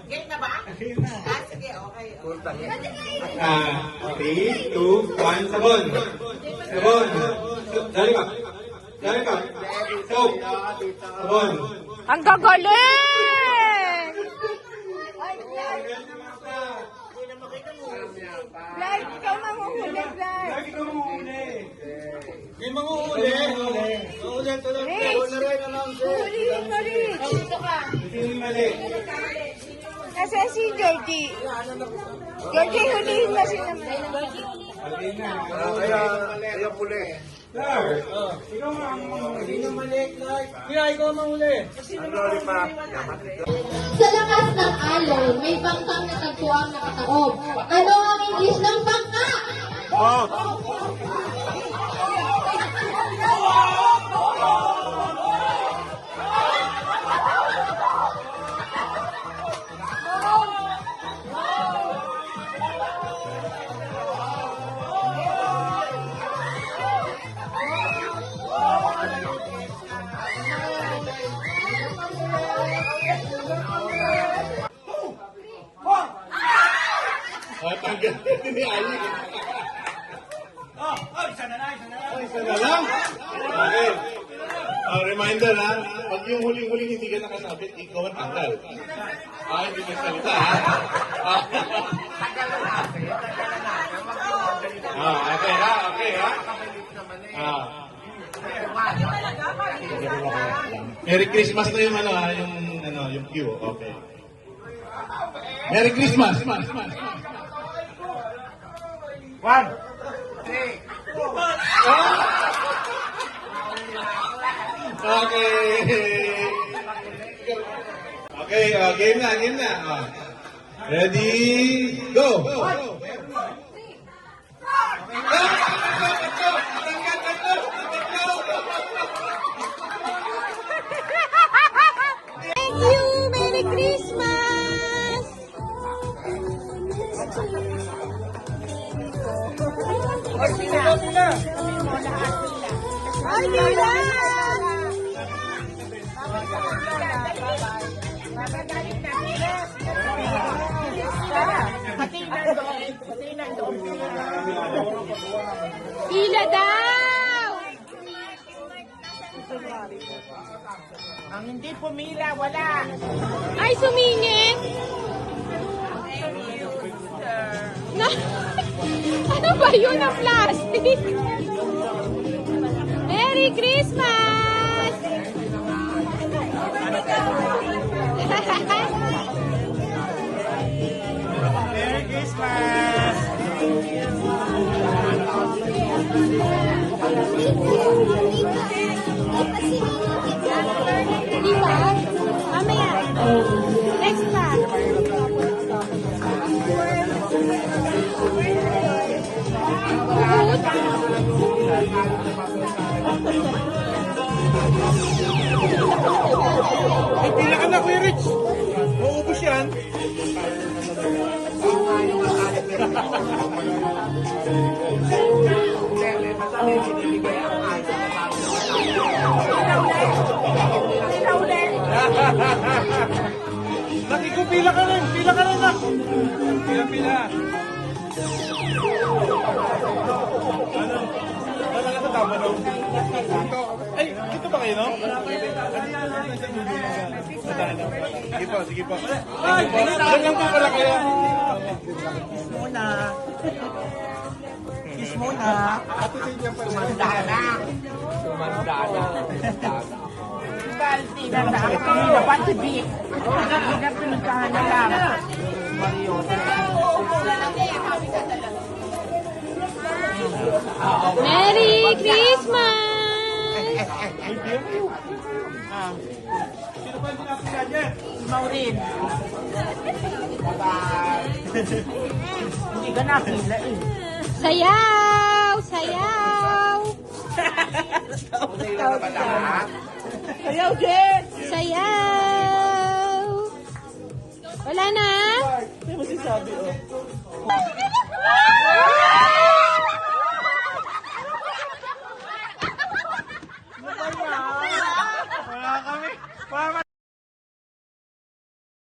Game na ba? Sige, okay. 3, 2, 1, sabon. Sabon. Dali ka. Dali ka. Soap. Sabon. Ang gagaling! Blind, ikaw manguhuli, Blind. Lagi ka manguhuli. May manguhuli. Manguhuli. Hulihin mo, Rich. Sino yung mali? Kasi si Georgie. Georgie, hulihin mo si naman. Mali na. Kaya puli. Clark. Ikaw nga ang manguhuli. Sino mali, Clark? Kaya ikaw ang manguhuli. Ang lori pa. Sa lakas ng alon, may bangkang natagpuang nakataob. Ano ang English ng bangka? Tanggal ni Ali. Isa na lang. Isa na lang. Okay. Reminder ha, pag yung huling-huling hindi ka nakasabit, ikaw ang tanggal. Hindi magsalita ha. Okay ha, okay ha. Merry Christmas na yung yung cue. Okay. Merry Christmas. 1, 2, 3. Okay, game na. Ready, go! Thank you! Merry Christmas! Ay, Mila! Pila daw! Ang hindi pumila, wala. Ay, sumingit! Na, ano ba yun ang plastic? Merry Christmas! Merry Christmas! Di ba? Mamaya. Next pa. Ay, pila ka na, Kuya Rich. Maubos yan. Nakiko, pila ka rin. Pila ka rin na. Pila. Ano? Wala ka sa tama, no? Ay, ito ba kayo, no? Sige po. Ay, diyan lang po pala kayo. Kiss muna. Tumanda na. Balti na lang. Dapat si Vic. Pinagpinagkahan na lang. Mario. Merry Christmas! Sino ba yung pinapila niya? Si Maureen. Hindi ka nakila eh. Sayaw! Sayaw! Ayaw, Jen! Sayaw! Wala na? Ano mo sinasabi, oh?